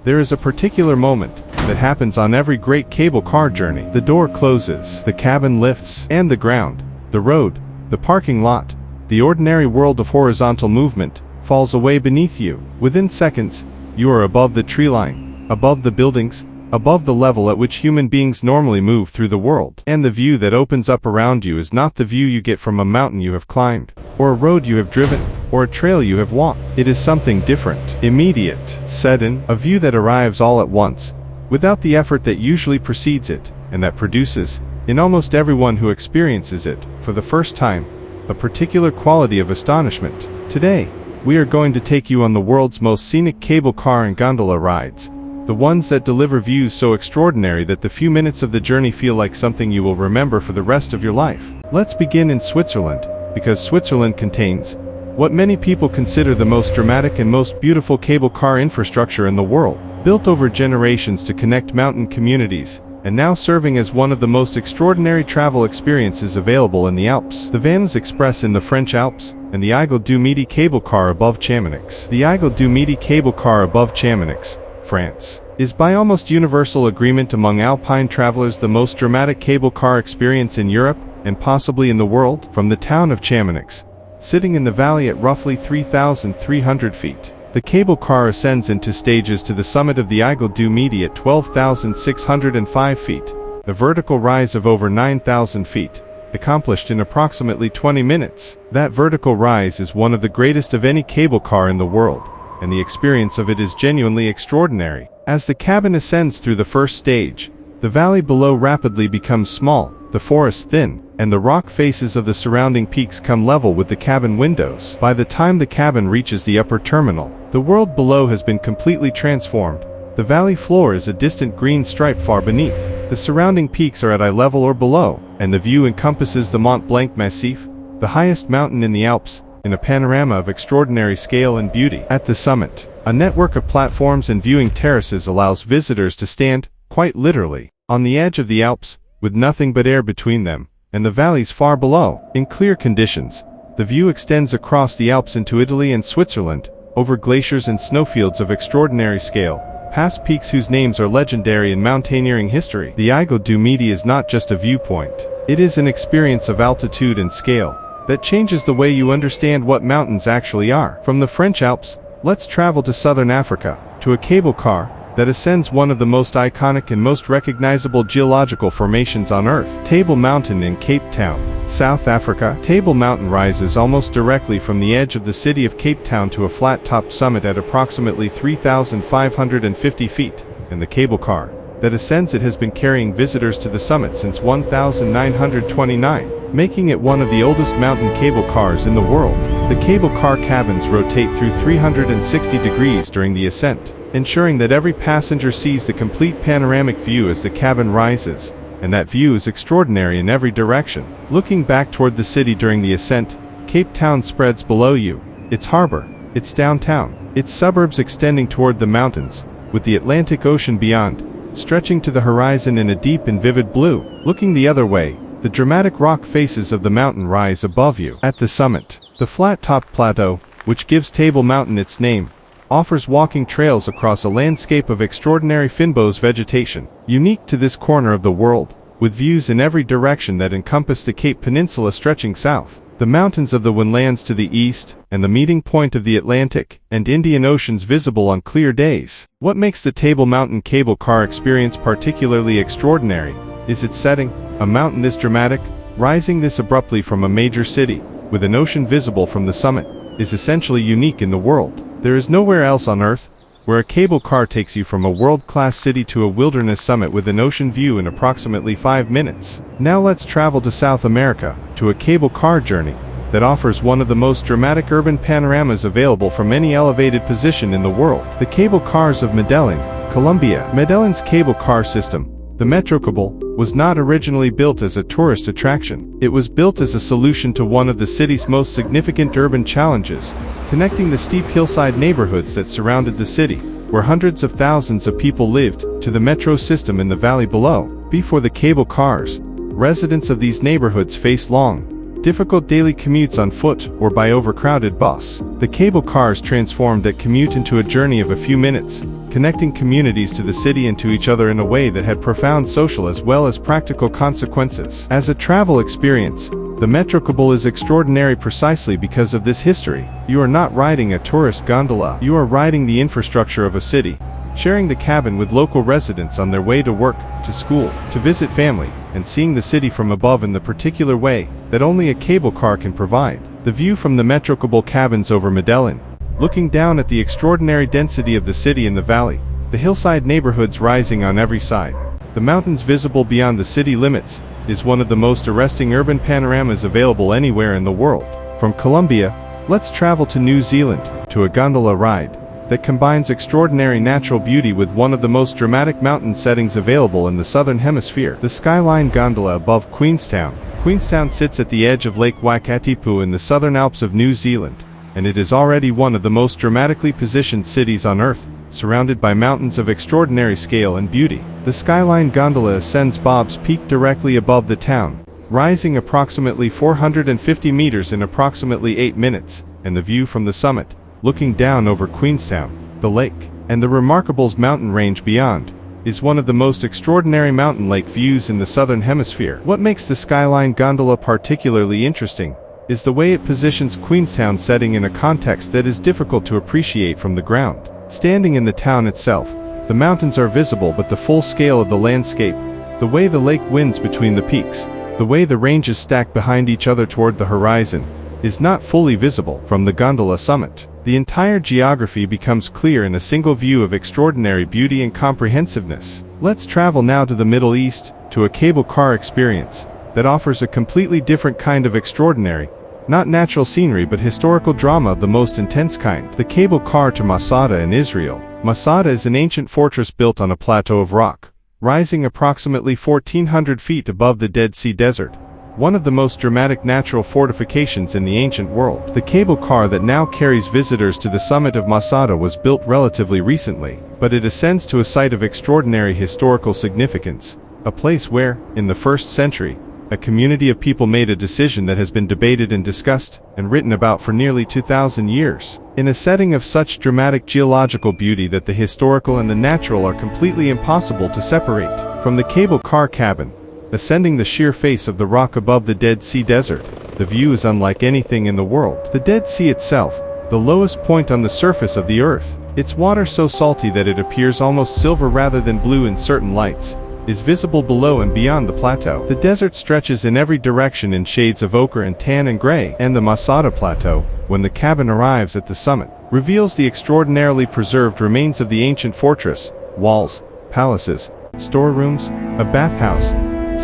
There is a particular moment that happens on every great cable car journey. The door closes, the cabin lifts, and the ground, the road, the parking lot, the ordinary world of horizontal movement, falls away beneath you. Within seconds, you are above the tree line, above the buildings, above the level at which human beings normally move through the world. And the view that opens up around you is not the view you get from a mountain you have climbed, or a road you have driven, or a trail you have walked. It is something different, immediate, sudden, a view that arrives all at once, without the effort that usually precedes it, and that produces, in almost everyone who experiences it, for the first time, a particular quality of astonishment. Today, we are going to take you on the world's most scenic cable car and gondola rides, the ones that deliver views so extraordinary that the few minutes of the journey feel like something you will remember for the rest of your life. Let's begin in Switzerland, because Switzerland contains what many people consider the most dramatic and most beautiful cable car infrastructure in the world, built over generations to connect mountain communities, and now serving as one of the most extraordinary travel experiences available in the Alps. The Vans Express in the French Alps, and the Aiguille du Midi cable car above Chamonix. The Aiguille du Midi cable car above Chamonix, France, is by almost universal agreement among alpine travelers the most dramatic cable car experience in Europe, and possibly in the world. From the town of Chamonix, sitting in the valley at roughly 3,300 feet, the cable car ascends into stages to the summit of the Aiguille du Midi at 12,605 feet, a vertical rise of over 9,000 feet, accomplished in approximately 20 minutes. That vertical rise is one of the greatest of any cable car in the world, and the experience of it is genuinely extraordinary. As the cabin ascends through the first stage, the valley below rapidly becomes small, the forest thin, and the rock faces of the surrounding peaks come level with the cabin windows. By the time the cabin reaches the upper terminal, the world below has been completely transformed. The valley floor is a distant green stripe far beneath. The surrounding peaks are at eye level or below, and the view encompasses the Mont Blanc massif, the highest mountain in the Alps, in a panorama of extraordinary scale and beauty. At the summit, a network of platforms and viewing terraces allows visitors to stand, quite literally, on the edge of the Alps, with nothing but air between them, and the valleys far below. In clear conditions, the view extends across the Alps into Italy and Switzerland, over glaciers and snowfields of extraordinary scale, past peaks whose names are legendary in mountaineering history. The Aiguille du Midi is not just a viewpoint. It is an experience of altitude and scale that changes the way you understand what mountains actually are. From the French Alps, let's travel to southern Africa, to a cable car that ascends one of the most iconic and most recognizable geological formations on Earth, Table Mountain in Cape Town, South Africa. Table Mountain rises almost directly from the edge of the city of Cape Town to a flat-topped summit at approximately 3,550 feet, and the cable car that ascends it has been carrying visitors to the summit since 1929, making it one of the oldest mountain cable cars in the world. The cable car cabins rotate through 360 degrees during the ascent, ensuring that every passenger sees the complete panoramic view as the cabin rises, and that view is extraordinary in every direction. Looking back toward the city during the ascent, Cape Town spreads below you, its harbor, its downtown, its suburbs extending toward the mountains, with the Atlantic Ocean beyond, stretching to the horizon in a deep and vivid blue. Looking the other way, the dramatic rock faces of the mountain rise above you. At the summit, the flat-topped plateau, which gives Table Mountain its name, offers walking trails across a landscape of extraordinary fynbos vegetation, unique to this corner of the world, with views in every direction that encompass the Cape Peninsula stretching south, the mountains of the Winelands to the east, and the meeting point of the Atlantic and Indian Oceans visible on clear days. What makes the Table Mountain cable car experience particularly extraordinary is its setting. A mountain this dramatic, rising this abruptly from a major city, with an ocean visible from the summit, is essentially unique in the world. There is nowhere else on Earth where a cable car takes you from a world-class city to a wilderness summit with an ocean view in approximately 5 minutes. Now let's travel to South America, to a cable car journey that offers one of the most dramatic urban panoramas available from any elevated position in the world. The cable cars of Medellín, Colombia. Medellín's cable car system, the Metrocable, was not originally built as a tourist attraction. It was built as a solution to one of the city's most significant urban challenges, connecting the steep hillside neighborhoods that surrounded the city, where hundreds of thousands of people lived, to the metro system in the valley below. Before the cable cars, residents of these neighborhoods faced long, difficult daily commutes on foot or by overcrowded bus. The cable cars transformed that commute into a journey of a few minutes, connecting communities to the city and to each other in a way that had profound social as well as practical consequences. As a travel experience, the Metrocable is extraordinary precisely because of this history. You are not riding a tourist gondola. You are riding the infrastructure of a city, sharing the cabin with local residents on their way to work, to school, to visit family, and seeing the city from above in the particular way that only a cable car can provide. The view from the Metrocable cabins over Medellín, looking down at the extraordinary density of the city in the valley, the hillside neighborhoods rising on every side, the mountains visible beyond the city limits, is one of the most arresting urban panoramas available anywhere in the world. From Colombia, let's travel to New Zealand, to a gondola ride that combines extraordinary natural beauty with one of the most dramatic mountain settings available in the southern hemisphere. The Skyline Gondola above Queenstown. Queenstown sits at the edge of Lake Waikatipu in the southern Alps of New Zealand, and it is already one of the most dramatically positioned cities on Earth, surrounded by mountains of extraordinary scale and beauty. The Skyline Gondola ascends Bob's Peak directly above the town, rising approximately 450 meters in approximately 8 minutes, and the view from the summit, looking down over Queenstown, the lake, and the Remarkables mountain range beyond, is one of the most extraordinary mountain lake views in the southern hemisphere. What makes the Skyline Gondola particularly interesting is the way it positions Queenstown setting in a context that is difficult to appreciate from the ground. Standing in the town itself, the mountains are visible, but the full scale of the landscape, the way the lake winds between the peaks, the way the ranges stack behind each other toward the horizon, is not fully visible from the gondola summit. The entire geography becomes clear in a single view of extraordinary beauty and comprehensiveness. Let's travel now to the Middle East, to a cable car experience that offers a completely different kind of extraordinary, not natural scenery but historical drama of the most intense kind. The cable car to Masada in Israel. Masada is an ancient fortress built on a plateau of rock, rising approximately 1,400 feet above the Dead Sea Desert, one of the most dramatic natural fortifications in the ancient world. The cable car that now carries visitors to the summit of Masada was built relatively recently, but it ascends to a site of extraordinary historical significance, a place where, in the 1st century, a community of people made a decision that has been debated and discussed and written about for nearly 2,000 years. In a setting of such dramatic geological beauty that the historical and the natural are completely impossible to separate. From the cable car cabin, ascending the sheer face of the rock above the Dead Sea Desert, the view is unlike anything in the world. The Dead Sea itself, the lowest point on the surface of the earth, its water so salty that it appears almost silver rather than blue in certain lights, is visible below and beyond the plateau. The desert stretches in every direction in shades of ochre and tan and gray, and the Masada Plateau, when the cabin arrives at the summit, reveals the extraordinarily preserved remains of the ancient fortress, walls, palaces, storerooms, a bathhouse,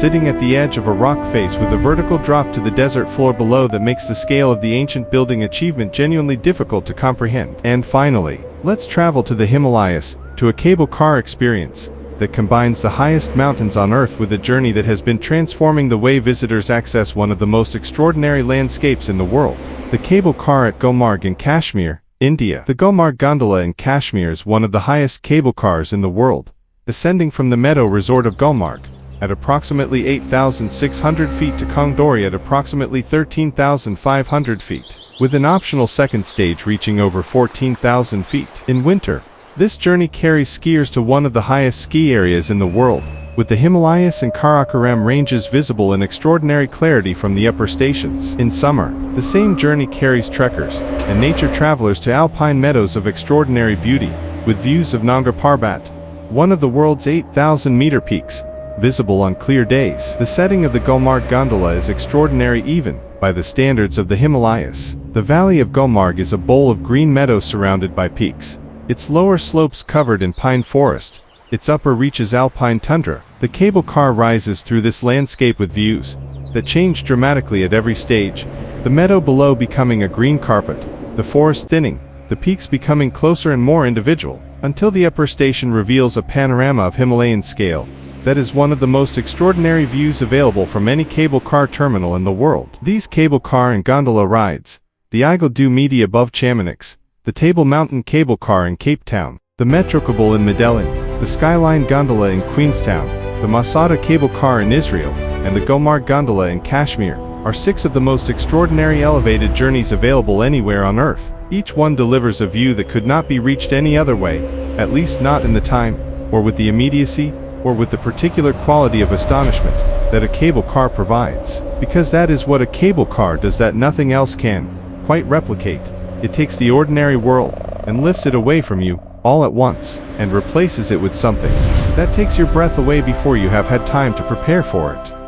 sitting at the edge of a rock face with a vertical drop to the desert floor below that makes the scale of the ancient building achievement genuinely difficult to comprehend. And finally, let's travel to the Himalayas, to a cable car experience that combines the highest mountains on Earth with a journey that has been transforming the way visitors access one of the most extraordinary landscapes in the world. The cable car at Gulmarg in Kashmir, India. The Gulmarg Gondola in Kashmir is one of the highest cable cars in the world, ascending from the meadow resort of Gulmarg at approximately 8,600 feet to Kongdori at approximately 13,500 feet, with an optional second stage reaching over 14,000 feet. In winter, this journey carries skiers to one of the highest ski areas in the world, with the Himalayas and Karakoram ranges visible in extraordinary clarity from the upper stations. In summer, the same journey carries trekkers and nature travelers to alpine meadows of extraordinary beauty, with views of Nanga Parbat, one of the world's 8,000-meter peaks, visible on clear days. The setting of the Gulmarg Gondola is extraordinary even by the standards of the Himalayas. The valley of Gulmarg is a bowl of green meadows surrounded by peaks, its lower slopes covered in pine forest, its upper reaches alpine tundra. The cable car rises through this landscape with views that change dramatically at every stage, the meadow below becoming a green carpet, the forest thinning, the peaks becoming closer and more individual, until the upper station reveals a panorama of Himalayan scale that is one of the most extraordinary views available from any cable car terminal in the world. These cable car and gondola rides, the Aiguille du Midi above Chamonix, the Table Mountain Cable Car in Cape Town, the Metrocable in Medellín, the Skyline Gondola in Queenstown, the Masada Cable Car in Israel, and the Gulmarg Gondola in Kashmir, are 6 of the most extraordinary elevated journeys available anywhere on Earth. Each one delivers a view that could not be reached any other way, at least not in the time, or with the immediacy, or with the particular quality of astonishment that a cable car provides. Because that is what a cable car does that nothing else can quite replicate. It takes the ordinary world and lifts it away from you all at once and replaces it with something that takes your breath away before you have had time to prepare for it.